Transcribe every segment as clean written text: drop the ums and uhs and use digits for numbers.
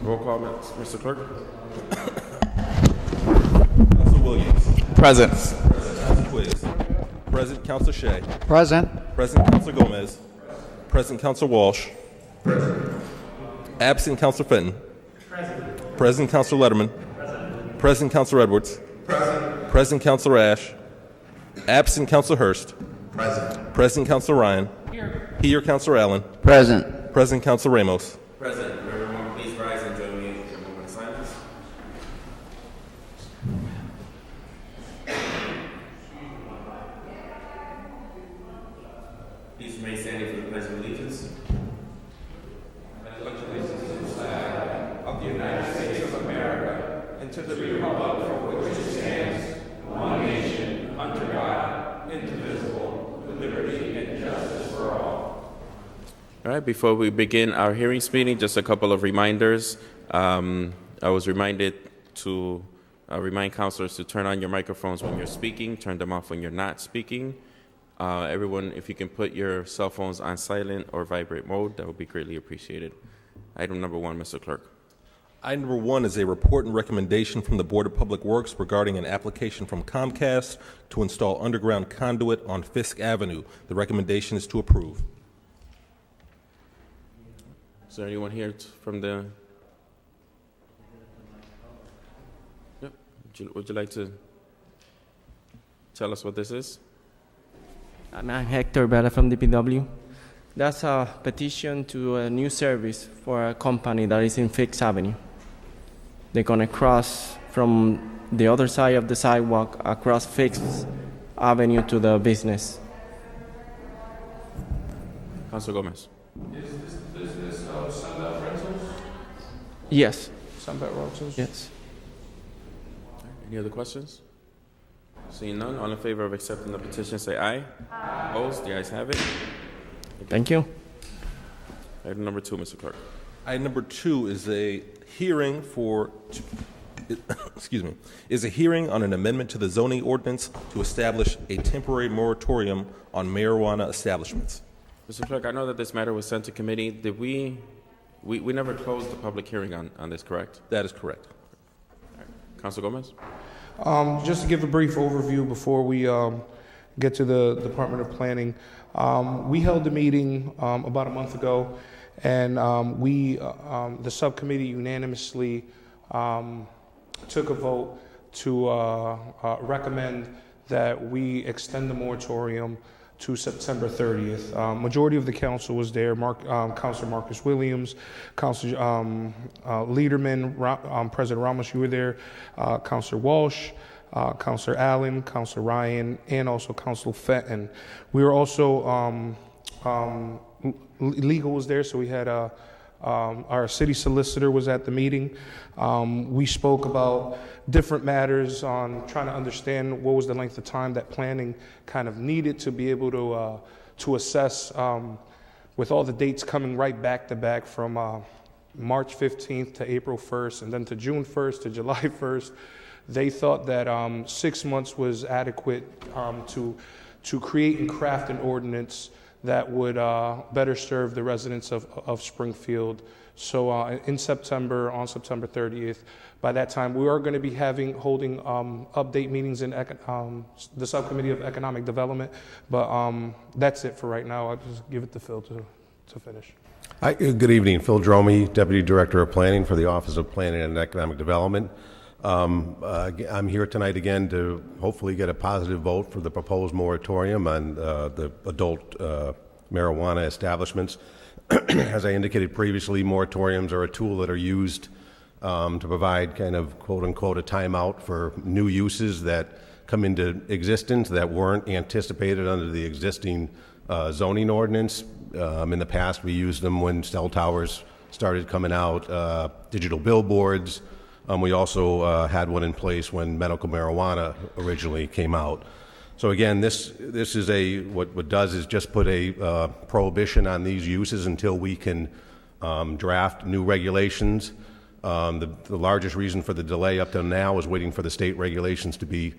Roll call, Mr. Clerk. Council Williams. Present. Council Quiz. Present Council Shea. Present. Present Council Gomez. Present Council Walsh. Absent Council Fenton. Present Council Letterman. Present Council Edwards. Present Council Ash. Absent Council Hurst. Present Council Ryan. Here Council Allen. Present. Present Council Ramos. Present. Everyone, please rise and join me in a moment of silence. Please remain standing for the Pledge of Allegiance. I pledge allegiance to the flag of the United States of America and to the republic for which it stands, one nation, under God, indivisible, with liberty and justice for all. All right, before we begin our hearings meeting, just a couple of reminders. I was reminded to remind councilors to turn on your microphones when you're speaking, turn them off when you're not speaking. Everyone, if you can put your cell phones on silent or vibrate mode, that would be greatly appreciated. Item number 1, Mr. Clerk. Item number 1 is a report and recommendation from the Board of Public Works regarding an application from Comcast to install underground conduit on Fisk Avenue. The recommendation is to approve. Is there anyone here from the... Yep. Would you like to tell us what this is? I'm Hector Bella from DPW. That's a petition to a new service for a company that is in Fisk Avenue. They're going to cross from the other side of the sidewalk across Fisk Avenue to the business. Council Gomez. Is this business Sunbelt Rentals? Yes. Sunbelt Rentals? Yes. Any other questions? Seeing none, all in favor of accepting the petition, say aye. Aye. Opposed? The ayes have it. Thank you. Item number 2, Mr. Clerk. Item number 2 is a hearing is a hearing on an amendment to the zoning ordinance to establish a temporary moratorium on marijuana establishments. Mr. Clerk, I know that this matter was sent to committee. Did we never closed the public hearing on this, correct? That is correct. All right. Council Gomez? Just to give a brief overview before we get to the Department of Planning, we held a meeting about a month ago, and the subcommittee unanimously took a vote to recommend that we extend the moratorium to September 30th. Majority of the council was there. Councilor Marcus Williams, Councilor Liederman, President Ramos, you were there, Councilor Walsh, Councilor Allen, Councilor Ryan, and also Councilor Fenton. We were also, legal was there, so we had our city solicitor was at the meeting. We spoke about different matters on trying to understand what was the length of time that planning kind of needed to be able to assess with all the dates coming right back to back from March 15th to April 1st and then to June 1st to July 1st. They thought that 6 months was adequate to create and craft an ordinance that would better serve the residents of Springfield. So on September 30th, by that time, we are going to be holding update meetings in the Subcommittee of Economic Development. But that's it for right now. I'll just give it to Phil to finish. Hi, good evening. Phil Dromey, Deputy Director of Planning for the Office of Planning and Economic Development. I'm here tonight again to hopefully get a positive vote for the proposed moratorium on the adult marijuana establishments. As I indicated previously, moratoriums are a tool that are used to provide kind of quote-unquote a timeout for new uses that come into existence that weren't anticipated under the existing zoning ordinance. In the past, we used them when cell towers started coming out, digital billboards. We also had one in place when medical marijuana originally came out. So again, this is what does is just put a prohibition on these uses until we can draft new regulations. The largest reason for the delay up till now is waiting for the state regulations to be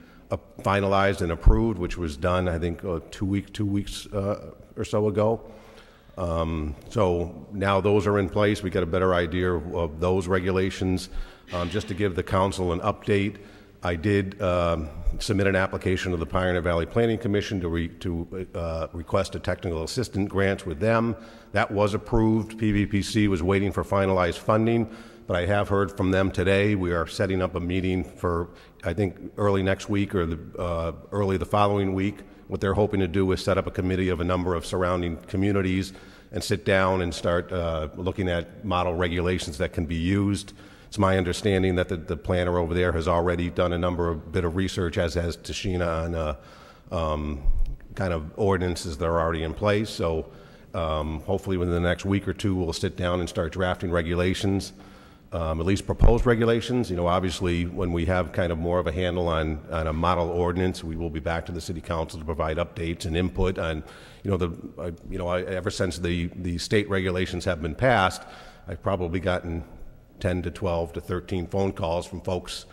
finalized and approved, which was done, I think, 2 weeks or so ago. So now those are in place. We get a better idea of those regulations. Just to give the council an update, I did submit an application to the Pioneer Valley Planning Commission to request a technical assistant grant with them. That was approved. PVPC was waiting for finalized funding, but I have heard from them today. We are setting up a meeting for, I think, early next week or early the following week. What they're hoping to do is set up a committee of a number of surrounding communities and sit down and start looking at model regulations that can be used. It's my understanding that the planner over there has already done a bit of research, as has Tashina, on kind of ordinances that are already in place. So hopefully within the next week or two, we'll sit down and start drafting regulations, at least proposed regulations. You know, obviously, when we have kind of more of a handle on a model ordinance, we will be back to the City Council to provide updates and input on, ever since the state regulations have been passed, I've probably gotten 10 to 12 to 13 phone calls from folks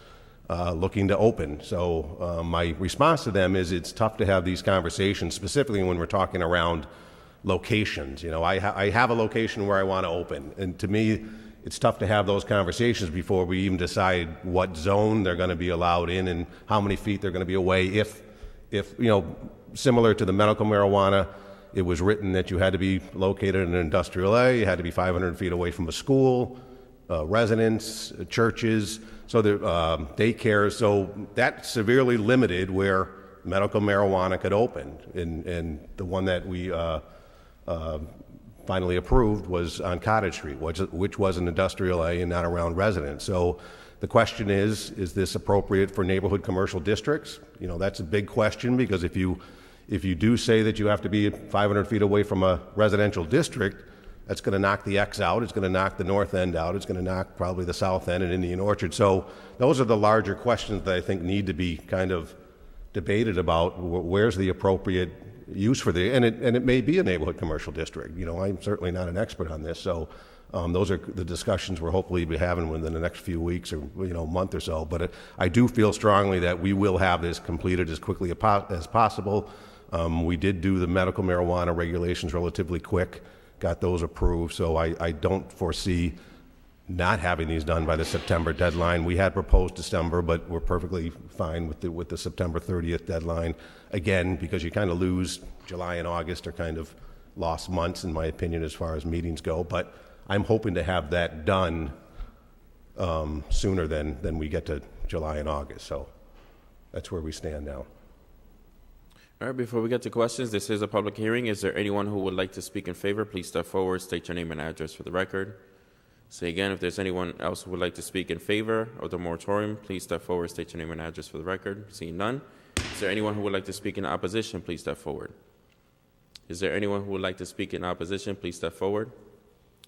looking to open. So my response to them is it's tough to have these conversations, specifically when we're talking around locations. You know, I have a location where I want to open, and to me, it's tough to have those conversations before we even decide what zone they're going to be allowed in and how many feet they're going to be away. If similar to the medical marijuana, it was written that you had to be located in an industrial area, you had to be 500 feet away from a school, residents, churches, so the daycares. So that severely limited where medical marijuana could open. And the one that we finally approved was on Cottage Street, which was an industrial area and not around residents. So the question is this appropriate for neighborhood commercial districts? You know, that's a big question, because if you do say that you have to be 500 feet away from a residential district, that's going to knock the X out. It's going to knock the north end out. It's going to knock probably the south end and Indian Orchard. So those are the larger questions that I think need to be kind of debated about. Where's the appropriate use for and it may be a neighborhood commercial district. You know, I'm certainly not an expert on this. So those are the discussions we're hopefully be having within the next few weeks or month or so. But I do feel strongly that we will have this completed as quickly as possible. We did do the medical marijuana regulations relatively quick. Got those approved, so I don't foresee not having these done by the September deadline. We had proposed December, but we're perfectly fine with the September 30th deadline. Again, because you kind of lose July and August are kind of lost months, in my opinion, as far as meetings go. But I'm hoping to have that done sooner than we get to July and August. So that's where we stand now. All right, before we get to questions, this is a public hearing. Is there anyone who would like to speak in favor? Please step forward, state your name and address for the record. Say again, if there's anyone else who would like to speak in favor of the moratorium, please step forward, state your name and address for the record. Seeing none. Is there anyone who would like to speak in opposition? Please step forward. Is there anyone who would like to speak in opposition? Please step forward.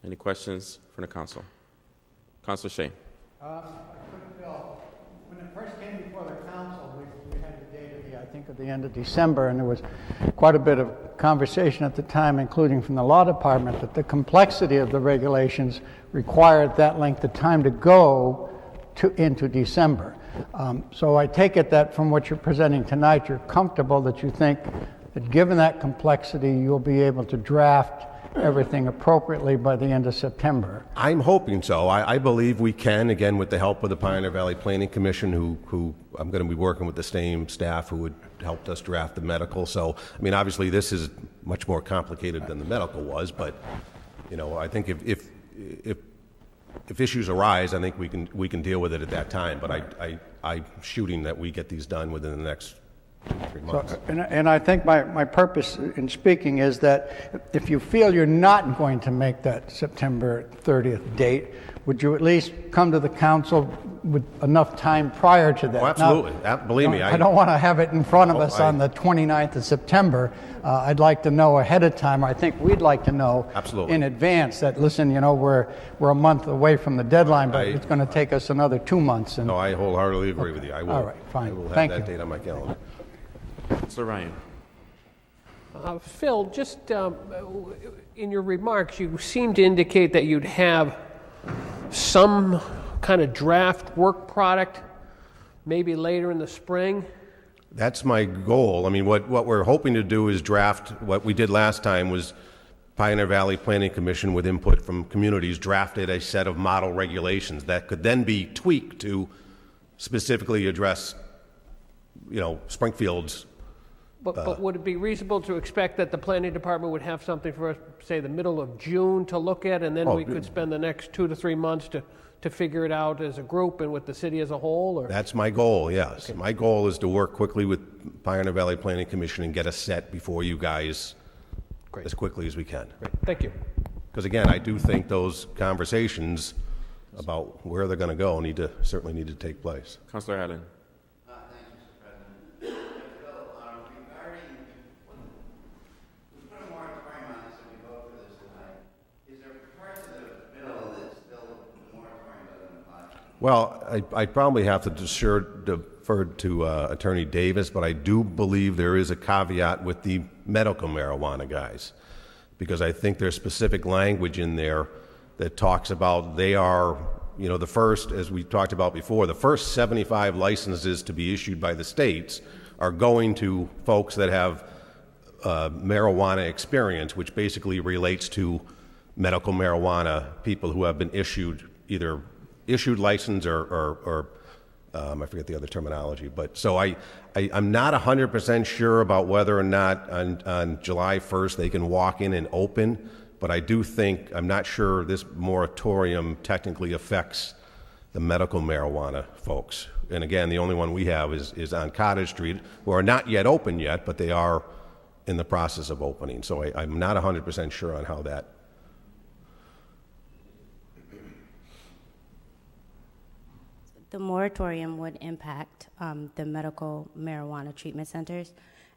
Any questions from the council? Councilor Shea. When it first came before the council, we had a date at the end of December, and there was quite a bit of conversation at the time, including from the law department, that the complexity of the regulations required that length of time to go into December. So I take it that from what you're presenting tonight, you're comfortable that you think that given that complexity, you'll be able to draft everything appropriately by the end of September. I'm hoping so. I believe we can, again, with the help of the Pioneer Valley Planning Commission, who I'm going to be working with the same staff who had helped us draft the medical. So, I mean, obviously this is much more complicated than the medical was, but, I think if issues arise, I think we can deal with it at that time. But I'm shooting that we get these done within the next 3 months. So, and I think my purpose in speaking is that if you feel you're not going to make that September 30th date, would you at least come to the council with enough time prior to that? Oh, absolutely. Believe me. I don't want to have it in front of us on the 29th of September. I'd like to know ahead of time. I think we'd like to know in advance that, listen, we're a month away from the deadline, but it's going to take us another 2 months. No, I wholeheartedly agree with you. I will. All right, fine. I will have Thank that you. date on my calendar. Sir Ryan. Phil, just in your remarks, you seem to indicate that you'd have some kind of draft work product maybe later in the spring. That's my goal. I mean, what we're hoping to do is draft what we did last time was Pioneer Valley Planning Commission, with input from communities, drafted a set of model regulations that could then be tweaked to specifically address, Springfield's. But would it be reasonable to expect that the planning department would have something for us, say, the middle of June to look at, and then we could spend the next 2 to 3 months to figure it out as a group and with the city as a whole? Or? That's my goal, yes. Okay. My goal is to work quickly with Pioneer Valley Planning Commission and get a set before you guys as quickly as we can. Great. Thank you. Because again, I do think those conversations about where they're going to go certainly need to take place. Councilor Allen. Well, I probably have to defer to Attorney Davis, but I do believe there is a caveat with the medical marijuana guys, because I think there's specific language in there that talks about they are, the first, as we talked about before, the first 75 licenses to be issued by the states are going to folks that have marijuana experience, which basically relates to medical marijuana, people who have been either issued license or I forget the other terminology, but so I'm not 100% sure about whether or not on July 1st they can walk in and open, but I do think, I'm not sure this moratorium technically affects the medical marijuana folks. And again, the only one we have is on Cottage Street, who are not yet open yet, but they are in the process of opening. So I'm not 100% sure on how that. The moratorium would impact the medical marijuana treatment centers.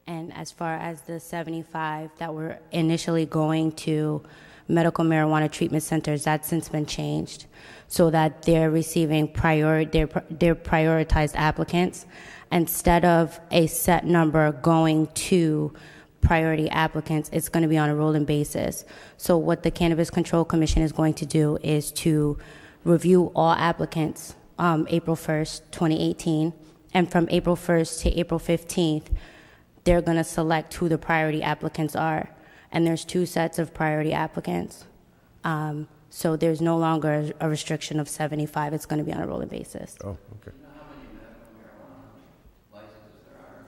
And as far as the 75 that were initially going to medical marijuana treatment centers, that's since been changed so that they're receiving they're prioritized applicants. Instead of a set number going to priority applicants, it's going to be on a rolling basis. So what the Cannabis Control Commission is going to do is to review all applicants April 1st, 2018, and from April 1st to April 15th, they're going to select who the priority applicants are. And there's 2 sets of priority applicants. So there's no longer a restriction of 75. It's going to be on a rolling basis. Oh, okay. Do you know how many medical marijuana licenses there are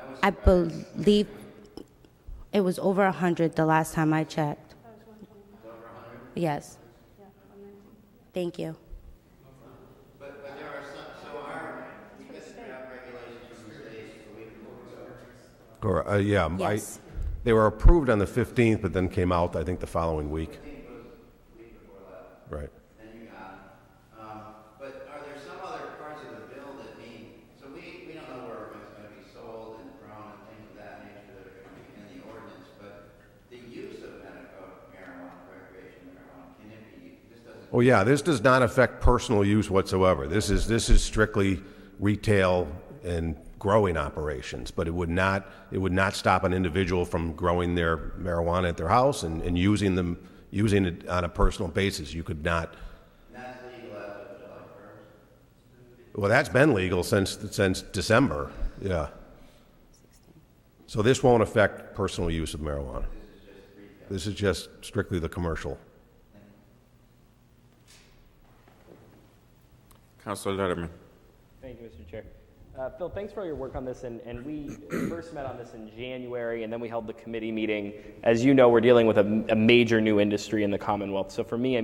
in the state? I believe it was over 100 the last time I checked. Over 100? Yes. Thank you. But there are some, we get the draft regulations from the states a week before we go. Yeah, Yes. they were approved on the 15th, but then came out, I think, the following week. 15th was the week before that. Right. Then you got it. But are there some other parts of the bill that need, so we don't know where it's going to be sold and grown and things of that nature that are going to be in the ordinance, but the use of medical marijuana, recreational marijuana, can it be, this doesn't. Oh yeah, this does not affect personal use whatsoever. This is strictly retail and growing operations, but it would not stop an individual from growing their marijuana at their house and using it on a personal basis. You could not. And that's legal as of July 1st? Well, that's been legal since December. Yeah. So this won't affect personal use of marijuana. This is just strictly the commercial. Councilor Letterman. Thank you, Mr. Chair. Phil, thanks for all your work on this, and we first met on this in January, and then we held the committee meeting. As you know, we're dealing with a major new industry in the Commonwealth. So for me,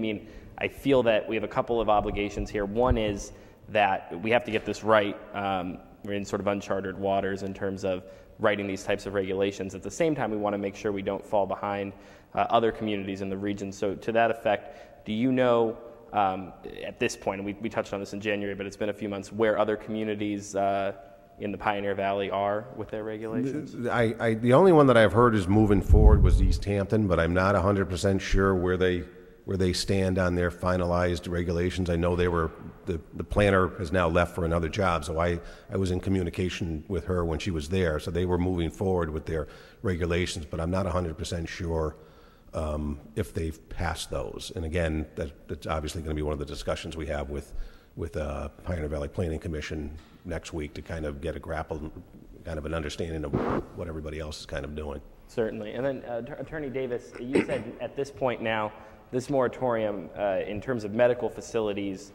I feel that we have a couple of obligations here. One is that we have to get this right. We're in sort of uncharted waters in terms of writing these types of regulations. At the same time, we want to make sure we don't fall behind other communities in the region. So to that effect, do you know, at this point, and we touched on this in January, but it's been a few months, where other communities in the Pioneer Valley are with their regulations? The only one that I've heard is moving forward was East Hampton, but I'm not 100% sure where they stand on their finalized regulations. I know the planner has now left for another job, so I was in communication with her when she was there, so they were moving forward with their regulations, but I'm not 100% sure if they've passed those. And again, that's obviously going to be one of the discussions we have with Pioneer Valley Planning Commission next week to kind of get kind of an understanding of what everybody else is kind of doing. Certainly. And then, Attorney Davis, you said at this point now, this moratorium, in terms of medical facilities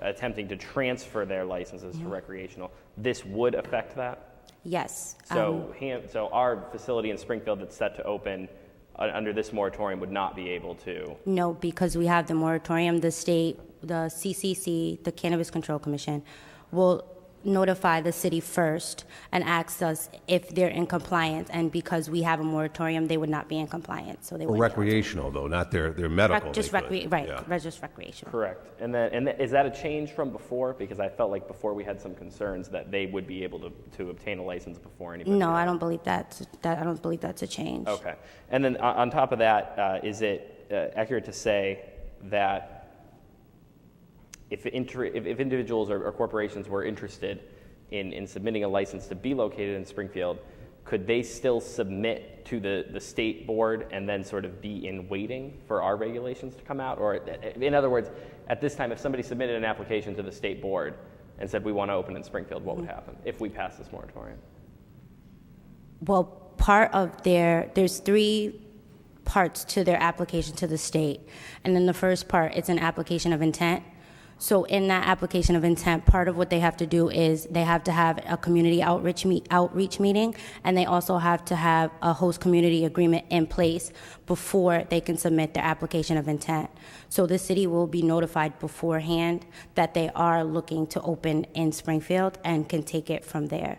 attempting to transfer their licenses to recreational, this would affect that? Yes. So, so our facility in Springfield that's set to open under this moratorium would not be able to? No, because we have the moratorium, the state, the CCC, the Cannabis Control Commission, will notify the city first and ask us if they're in compliance, and because we have a moratorium, they would not be in compliance. So they Well, would recreational, though, not their medical. just they could. right, Yeah. just recreational. Correct. And is that a change from before? Because I felt like before we had some concerns that they would be able to obtain a license before anybody. No, I don't believe that's a change. Okay. And then on top of that, is it accurate to say that if individuals or corporations were interested in submitting a license to be located in Springfield, could they still submit to the state board and then sort of be in waiting for our regulations to come out? Or in other words, at this time, if somebody submitted an application to the state board and said we want to open in Springfield, what would happen if we pass this moratorium? Well, there's 3 parts to their application to the state. And then the first part, it's an application of intent. So in that application of intent, part of what they have to do is they have to have a community outreach meeting, and they also have to have a host community agreement in place before they can submit their application of intent. So the city will be notified beforehand that they are looking to open in Springfield and can take it from there.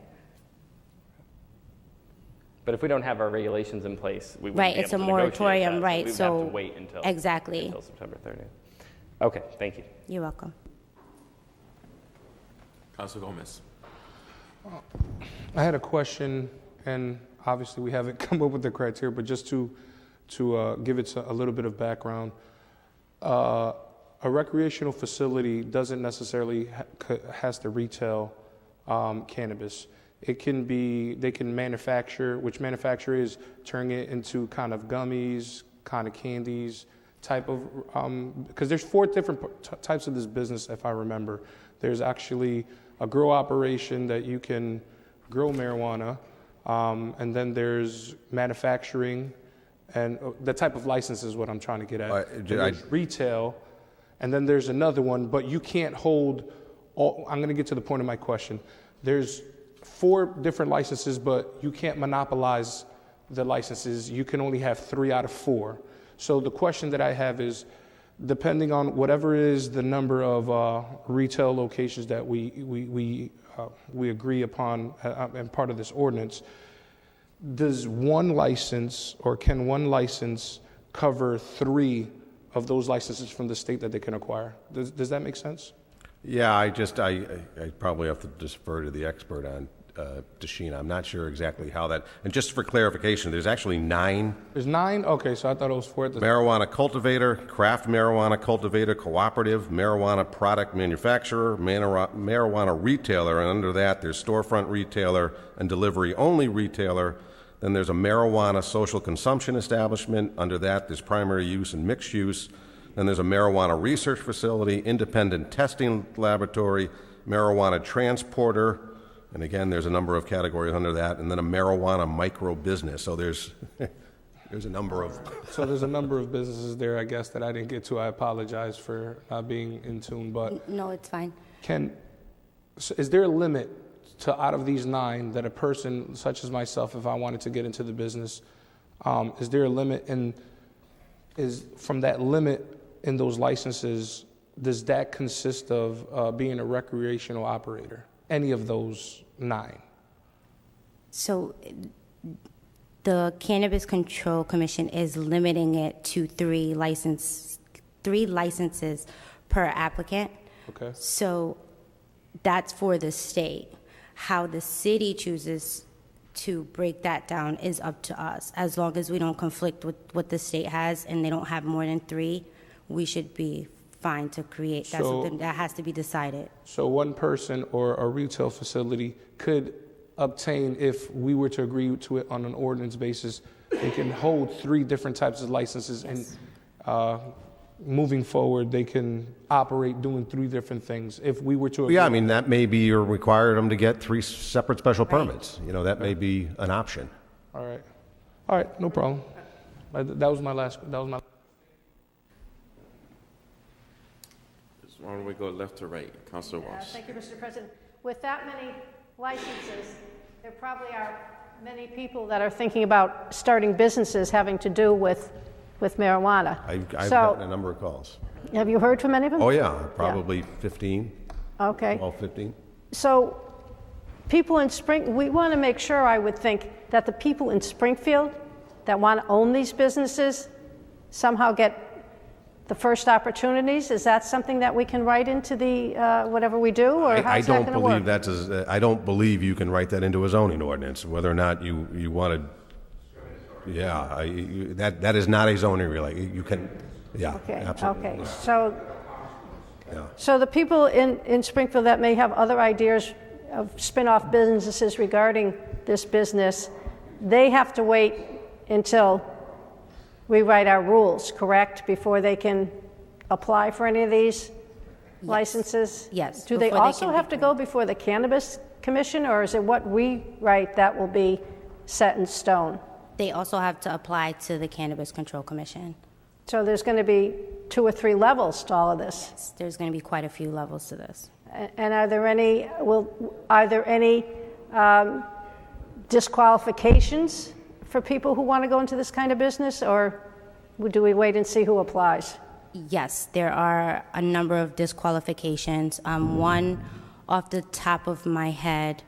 But if we don't have our regulations in place, we wouldn't Right, be it's able a to negotiate moratorium, that, right, So we so- would have to wait until September 30th. Okay, thank you. You're welcome. Councilor Gomez. I had a question, and obviously we haven't come up with the criteria, but just to give it a little bit of background, a recreational facility doesn't necessarily has to retail cannabis. It can be, they can manufacture, which manufacture is turning it into kind of gummies, kind of candies, type of, because there's 4 different types of this business, if I remember. There's actually a grow operation that you can grow marijuana, and then there's manufacturing, and the type of license is what I'm trying to get at. There's retail, and then there's another one, but you can't hold all, I'm gonna get to the point of my question. There's 4 different licenses, but you can't monopolize the licenses. You can only have 3 out of 4. So the question that I have is, depending on whatever is the number of retail locations that we agree upon and part of this ordinance, does one license or can one license cover 3 of those licenses from the state that they can acquire? Does that make sense? Yeah, I probably have to defer to the expert on Dashina. I'm not sure exactly how that, and just for clarification, there's actually 9. There's 9? Okay, so I thought it was 4. Marijuana cultivator, craft marijuana cultivator, cooperative, marijuana product manufacturer, marijuana retailer, and under that there's storefront retailer and delivery only retailer. Then there's a marijuana social consumption establishment. Under that there's primary use and mixed use. Then there's a marijuana research facility, independent testing laboratory, marijuana transporter, and again, there's a number of categories under that, and then a marijuana micro business. So there's a number of. So there's a number of businesses there, I guess, that I didn't get to. I apologize for not being in tune, but No, it's fine. Is there a limit to, out of these 9, that a person such as myself, if I wanted to get into the business, is there a limit? And is from that limit in those licenses, does that consist of being a recreational operator? Any of those 9? So the Cannabis Control Commission is limiting it to 3 licenses per applicant. Okay. So that's for the state. How the city chooses to break that down is up to us. As long as we don't conflict with what the state has and they don't have more than 3, we should be fine to create. That's something that has to be decided. So one person or a retail facility could obtain, if we were to agree to it on an ordinance basis, they can hold 3 different types of licenses. Yes. And moving forward, they can operate doing 3 different things. If we were to agree. Yeah, I mean, that may be or require them to get 3 separate special permits. You know, that may be an option. All All right, no problem. That was my last. Why don't we go left to right? Councilor Walsh. Thank you, Mr. President. With that many licenses, there probably are many people that are thinking about starting businesses having to do with marijuana. I've So, gotten a number of calls. have you heard from any of them? Oh, yeah, probably 15, Okay. 12, 15. So people in we want to make sure, I would think, that the people in Springfield that want to own these businesses somehow get the first opportunities. Is that something that we can write into the whatever we do, or I how's that don't going to believe work? I don't believe you can write that into a zoning ordinance, whether or not you want to. Yeah, that is not a zoning you can, yeah, Okay, absolutely. okay. Yeah. So the people in Springfield that may have other ideas of spin-off businesses regarding this business, they have to wait until we write our rules, correct, before they can apply for any of these licenses? Yes, Do they before they also can have to go before the Cannabis Commission, or is it what we write that will be set in stone? They also have to apply to the Cannabis Control Commission. So there's going to be 2 or 3 levels to all of this. There's going to be quite a few levels to this. And are there any disqualifications for people who want to go into this kind of business, or do we wait and see who applies? Yes, there are a number of disqualifications. One off the top of my head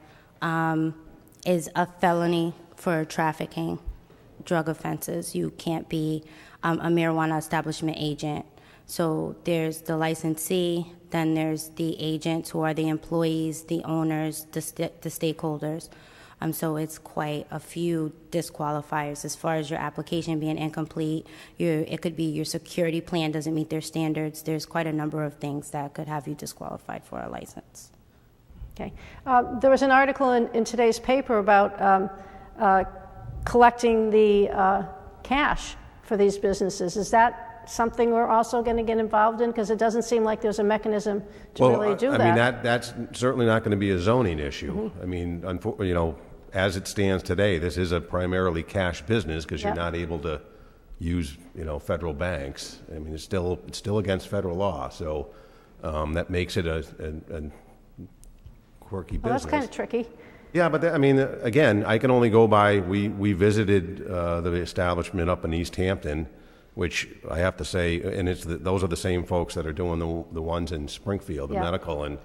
is a felony for trafficking, drug offenses. You can't be a marijuana establishment agent. So there's the licensee, then there's the agents who are the employees, the owners, the stakeholders. So it's quite a few disqualifiers as far as your application being incomplete. It could be your security plan doesn't meet their standards. There's quite a number of things that could have you disqualified for a license. Okay. There was an article in today's paper about collecting the cash for these businesses. Is that something we're also going to get involved in? Because it doesn't seem like there's a mechanism to really do that. I mean, that's certainly not going to be a zoning issue. I mean, as it stands today, this is a primarily cash business because you're not able to use, federal banks. I mean, it's still against federal law, so that makes it a quirky business. Well, that's kind of tricky. Yeah, but again, I can only go by. We visited the establishment up in East Hampton, which I have to say, and those are the same folks that are doing the ones in Springfield, the medical, and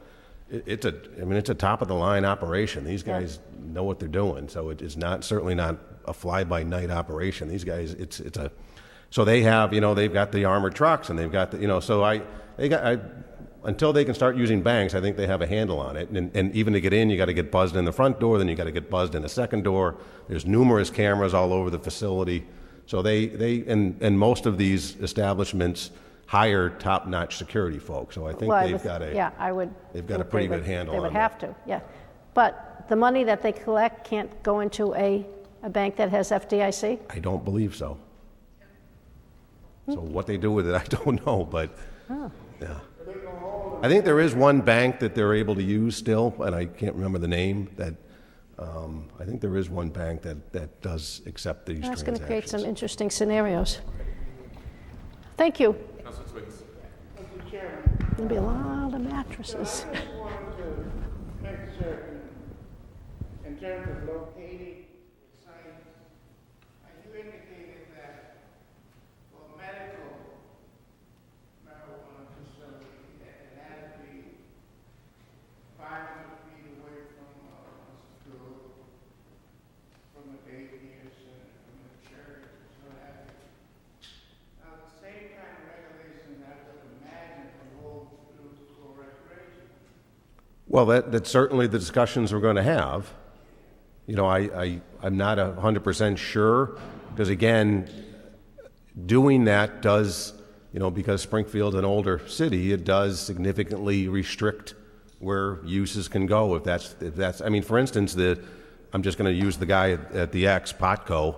it's a top of the line operation. These guys know what they're doing, so it is certainly not a fly by night operation. These guys, so they have, they've got the armored trucks and they've got until they can start using banks, I think they have a handle on it. And even to get in, you got to get buzzed in the front door, then you got to get buzzed in the second door. There's numerous cameras all over the facility. So and most of these establishments hire top-notch security folks. So I think they've got a pretty good handle on it. They would have to, yeah. But the money that they collect can't go into a bank that has FDIC? I don't believe so. So what they do with it, I don't know, but yeah. I think there is one bank that they're able to use still, and I can't remember the name. I think there is one bank that does accept these transactions. That's going to create some interesting scenarios. Thank you. Councilor Twiggs. There'll be a lot of mattresses. I just wanted to make certain, in terms of locating the site, you indicated that for medical marijuana facility, that it had to be 500 feet away from a school, from a daycare center, from a church, so that. Now, the same kind of regulations I would imagine for whole for recreation. Well, that's certainly the discussions we're going to have. I'm not 100% sure, because again, doing that does, because Springfield's an older city, it does significantly restrict where uses can go. If that's, for instance, I'm just going to use the guy at the X, Potco.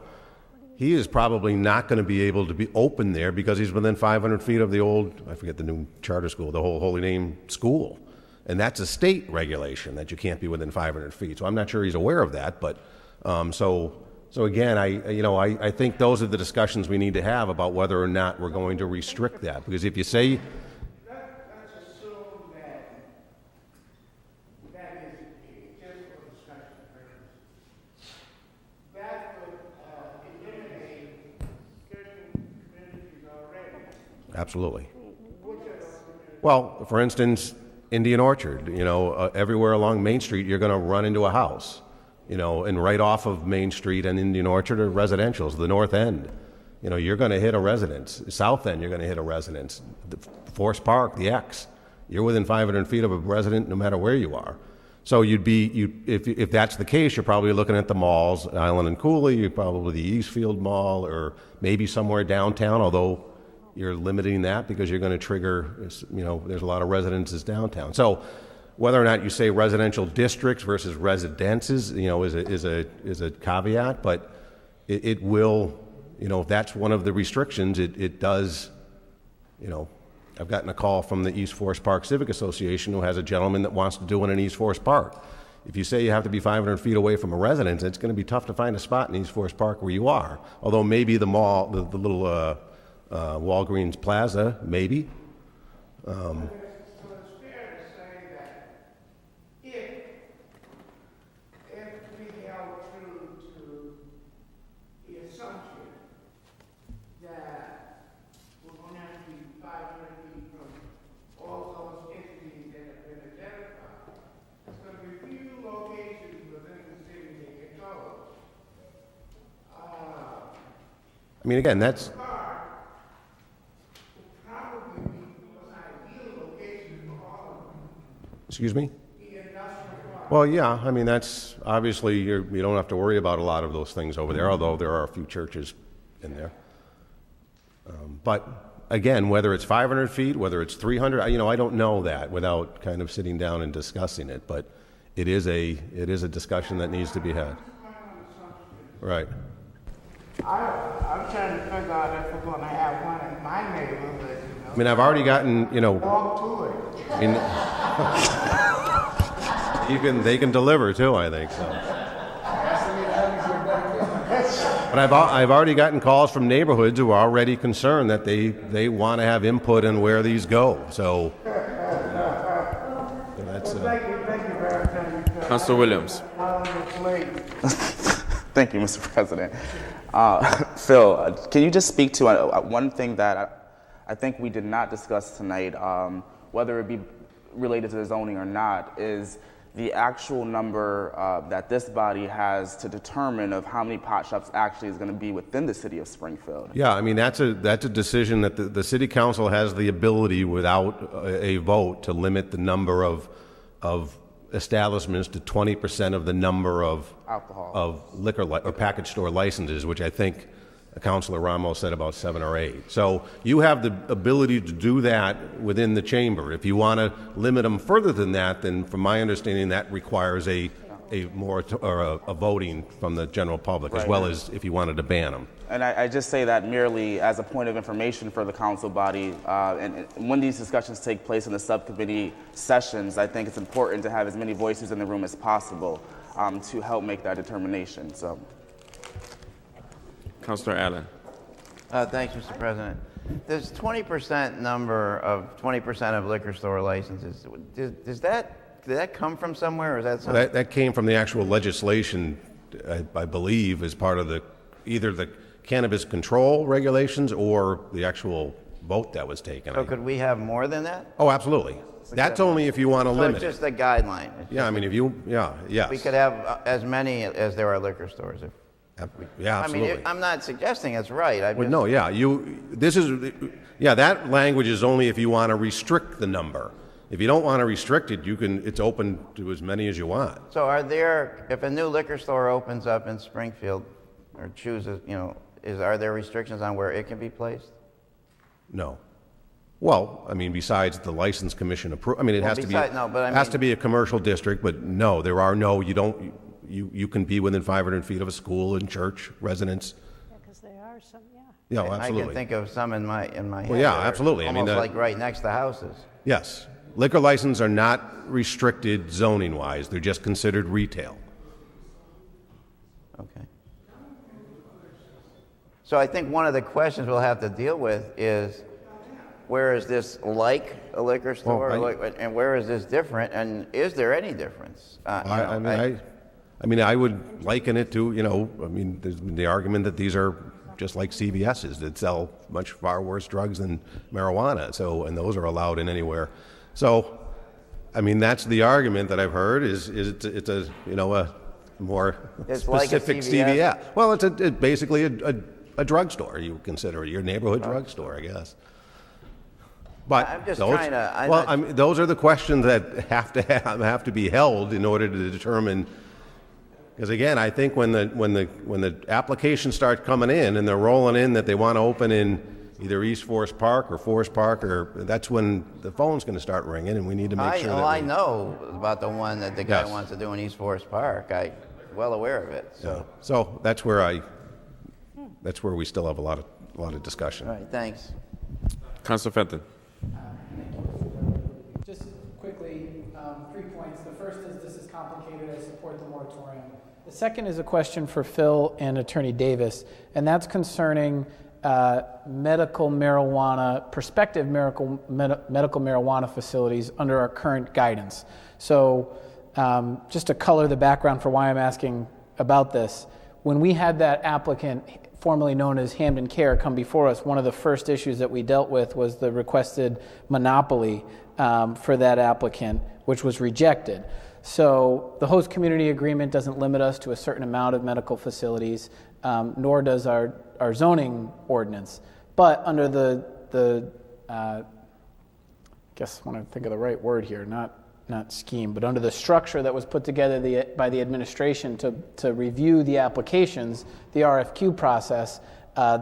He is probably not going to be able to be open there because he's within 500 feet of the old, I forget the new charter school, the whole Holy Name School. And that's a state regulation that you can't be within 500 feet. So I'm not sure he's aware of that, but so So again, I think those are the discussions we need to have about whether or not we're going to restrict that. Because if you say, Let's assume that that is just for discussion purposes. That would eliminate certain communities already. absolutely. Well, for instance, Indian Orchard, everywhere along Main Street, you're going to run into a house, and right off of Main Street and Indian Orchard are residentials, the north end. You're going to hit a residence. South end, you're going to hit a residence. The Forest Park, the X, you're within 500 feet of a resident no matter where you are. So if that's the case, you're probably looking at the malls, Island and Cooley, you're probably the Eastfield Mall, or maybe somewhere downtown, although you're limiting that because you're going to trigger, there's a lot of residences downtown. So whether or not you say residential districts versus residences, is a caveat, but it will, if that's one of the restrictions, it does, I've gotten a call from the East Forest Park Civic Association who has a gentleman that wants to do it in East Forest Park. If you say you have to be 500 feet away from a residence, it's going to be tough to find a spot in East Forest Park where you are. Although maybe the mall, the little Walgreens Plaza, maybe. So it's fair to say that if we held true to the assumption that we're going to have to be 500 feet from all those entities that have been identified, there's going to be few locations within the city that can go. I mean, again, that's... Excuse me? Well, yeah, I mean, that's obviously, you don't have to worry about a lot of those things over there, although there are a few churches in there. But again, whether it's 500 feet, whether it's 300, I don't know that without kind of sitting down and discussing it, but it is a discussion that needs to be had. Right. I'm trying to figure out if we're going to have one in my neighborhood, I mean, I've already gotten, walk to it. They can deliver too, I think so. But I've already gotten calls from neighborhoods who are already concerned that they want to have input in where these go. So that's. Thank you very much. Councilor Williams. Thank you, Mr. President. Phil, can you just speak to one thing that I think we did not discuss tonight, whether it be related to the zoning or not, is the actual number that this body has to determine of how many pot shops actually is going to be within the city of Springfield. Yeah, I mean, that's a decision that the city council has the ability without a vote to limit the number of establishments to 20% of the number of alcohol of liquor or package store licenses, which I think Councilor Ramos said about 7 or 8. So you have the ability to do that within the chamber. If you want to limit them further than that, then from my understanding, that requires a voting from the general public, as well as if you wanted to ban them. And I just say that merely as a point of information for the council body. And when these discussions take place in the subcommittee sessions, I think it's important to have as many voices in the room as possible to help make that determination. So. Councilor Allen. Thanks, Mr. President. This 20% number of 20% of liquor store licenses, did that come from somewhere, or is that something? That came from the actual legislation, I believe, as part of either the cannabis control regulations or the actual vote that was taken. So could we have more than that? Oh, absolutely. That's only if you want to limit it. So it's just a guideline. Yeah, I mean, yes. We could have as many as there are liquor stores. Yeah, absolutely. I mean, I'm not suggesting it's right. No, yeah. That language is only if you want to restrict the number. If you don't want to restrict it, it's open to as many as you want. So if a new liquor store opens up in Springfield or chooses, are there restrictions on where it can be placed? No. Well, I mean, besides the license commission approval, I mean, it has to be a commercial district, but no, there are no, you can be within 500 feet of a school and church, residence. Yeah, because there are some, yeah. Yeah, absolutely. I can think of some in my head. Well, yeah, absolutely. Almost like right next to houses. Yes. Liquor licenses are not restricted zoning-wise. They're just considered retail. Okay. So I think one of the questions we'll have to deal with is, where is this like a liquor store, and where is this different, and is there any difference? I would liken it to, there's been the argument that these are just like CVS's that sell much far worse drugs than marijuana. So, and those are allowed in anywhere. So, that's the argument that I've heard is it's a more it's specific like a CVS. CVS. Well, it's basically a drugstore. You consider it your neighborhood drugstore, I guess. But I'm just those, trying to. those are the questions that have to be held in order to determine. Because again, I think when the applications start coming in and they're rolling in that they want to open in either East Forest Park or Forest Park, that's when the phone's going to start ringing, and we need to make sure. I know about the one that the guy wants to do in East Forest Park. I'm well aware of it. So that's where we still have a lot of discussion. All right, thanks. Councilor Fenton. Just quickly, 3 points. The first is this is complicated. I support the moratorium. The second is a question for Phil and Attorney Davis, and that's concerning medical marijuana, prospective medical marijuana facilities under our current guidance. So just to color the background for why I'm asking about this, when we had that applicant, formerly known as Hamden Care, come before us, one of the first issues that we dealt with was the requested monopoly for that applicant, which was rejected. So the host community agreement doesn't limit us to a certain amount of medical facilities, nor does our zoning ordinance. But under I guess I want to think of the right word here, not scheme, but under the structure that was put together by the administration to review the applications, the RFQ process,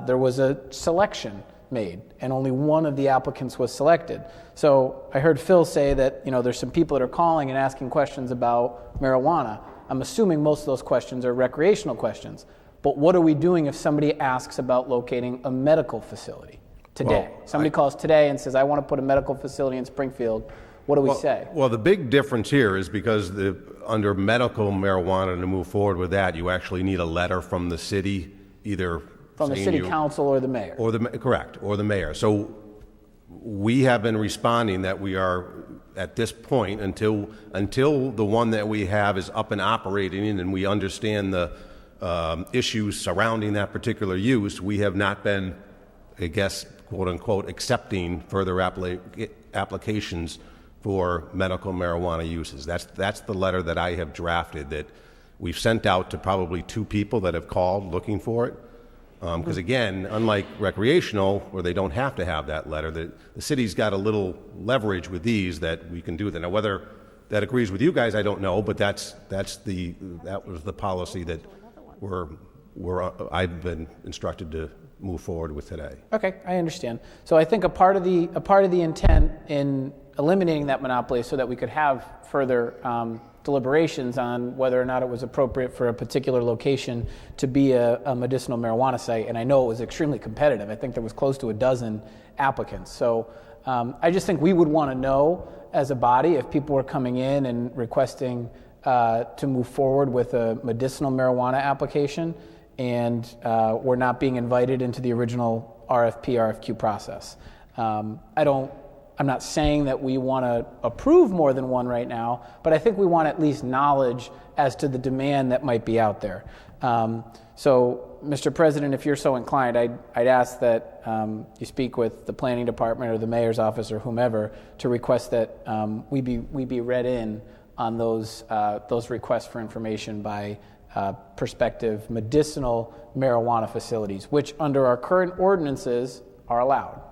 there was a selection made, and only one of the applicants was selected. So I heard Phil say that there's some people that are calling and asking questions about marijuana. I'm assuming most of those questions are recreational questions. But what are we doing if somebody asks about locating a medical facility today? Somebody calls today and says, I want to put a medical facility in Springfield. What do we say? Well, the big difference here is because under medical marijuana, to move forward with that, you actually need a letter from the city, either from the city council or the mayor. Correct, or the mayor. So we have been responding that we are, at this point, until the one that we have is up and operating and we understand the issues surrounding that particular use, we have not been, I guess, quote unquote, accepting further applications for medical marijuana uses. That's the letter that I have drafted that we've sent out to probably 2 people that have called looking for it. Because again, unlike recreational, where they don't have to have that letter, the city's got a little leverage with these that we can do that. Now, whether that agrees with you guys, I don't know, but that was the policy that I've been instructed to move forward with today. Okay, I understand. So I think a part of the intent in eliminating that monopoly so that we could have further deliberations on whether or not it was appropriate for a particular location to be a medicinal marijuana site, and I know it was extremely competitive. I think there was close to a dozen applicants. So I just think we would want to know as a body if people were coming in and requesting to move forward with a medicinal marijuana application and were not being invited into the original RFQ process. I'm not saying that we want to approve more than one right now, but I think we want at least knowledge as to the demand that might be out there. So, Mr. President, if you're so inclined, I'd ask that you speak with the planning department or the mayor's office or whomever to request that we be read in on those requests for information by prospective medicinal marijuana facilities, which under our current ordinances are allowed.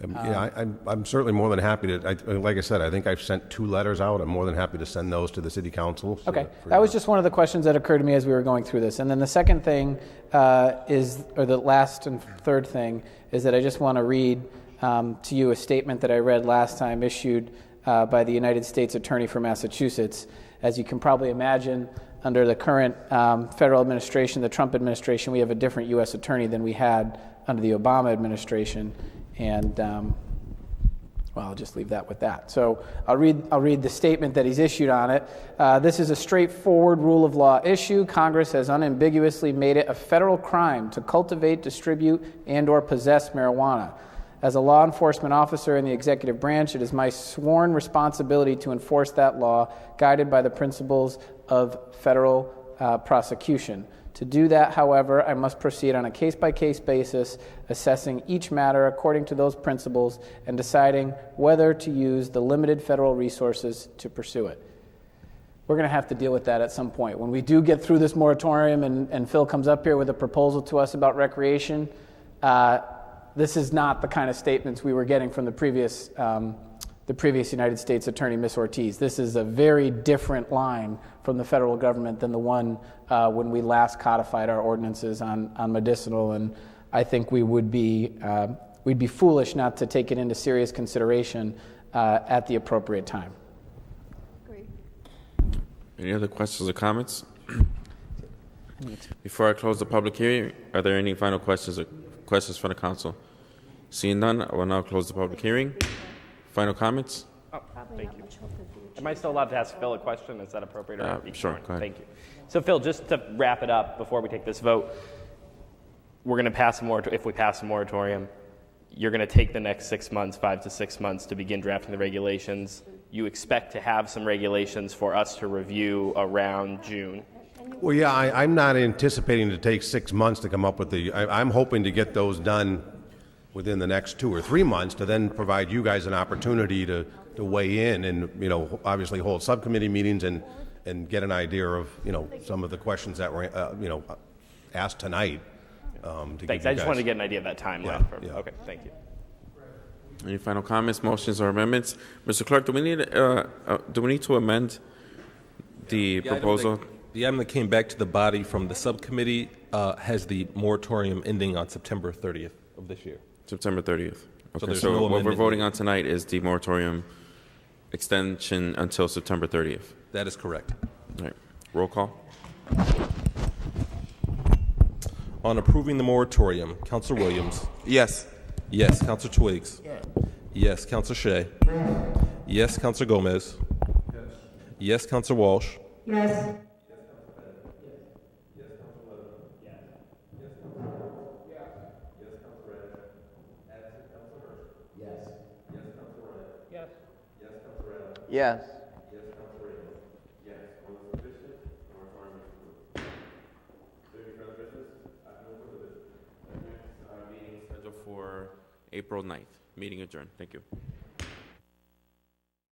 I'm certainly more than happy to, like I said, I think I've sent 2 letters out. I'm more than happy to send those to the city council. Okay, that was just one of the questions that occurred to me as we were going through this. And then the second thing the last and third thing is that I just want to read to you a statement that I read last time issued by the United States Attorney for Massachusetts. As you can probably imagine, under the current federal administration, the Trump administration, we have a different U.S. attorney than we had under the Obama administration. And, Well, I'll just leave that with that. So I'll read the statement that he's issued on it. This is a straightforward rule of law issue. Congress has unambiguously made it a federal crime to cultivate, distribute, and/or possess marijuana. As a law enforcement officer in the executive branch, it is my sworn responsibility to enforce that law, guided by the principles of federal prosecution. To do that, however, I must proceed on a case-by-case basis, assessing each matter according to those principles and deciding whether to use the limited federal resources to pursue it. We're going to have to deal with that at some point. When we do get through this moratorium and Phil comes up here with a proposal to us about recreation, this is not the kind of statements we were getting from the previous United States Attorney, Ms. Ortiz. This is a very different line from the federal government than the one when we last codified our ordinances on medicinal, and I think we'd be foolish not to take it into serious consideration at the appropriate time. Great. Any other questions or comments? Before I close the public hearing, are there any final questions for the council? Seeing none, I will now close the public hearing. Final comments? Oh, thank you. Am I still allowed to ask Phil a question? Is that appropriate? Sure, go ahead. Thank you. So, Phil, just to wrap it up before we take this vote, we're going to pass a moratorium. If we pass a moratorium, you're going to take the next 6 months, 5 to 6 months, to begin drafting the regulations. You expect to have some regulations for us to review around June. Well, yeah, I'm not anticipating to take 6 months to come up with I'm hoping to get those done within the next 2 or 3 months to then provide you guys an opportunity to weigh in and, obviously hold subcommittee meetings and get an idea of, some of the questions that were, asked tonight. Thanks. I just wanted to get an idea of that timeline. Yeah. Okay, thank you. Any final comments, motions, or amendments? Mr. Clerk, do we need to amend the proposal? The item that came back to the body from the subcommittee has the moratorium ending on September 30th of this year. September 30th. Okay, So so no what we're amendment. voting on tonight is the moratorium extension until September 30th. That is correct. All right. Roll call. On approving the moratorium, Councilor Williams. Yes. Yes. Councilor Twiggs. Yes. Councilor Shea. Yes. Councilor Gomez. Yes. Councilor Walsh. Yes. Yes. Scheduled for April 9th. Meeting adjourned. Thank you.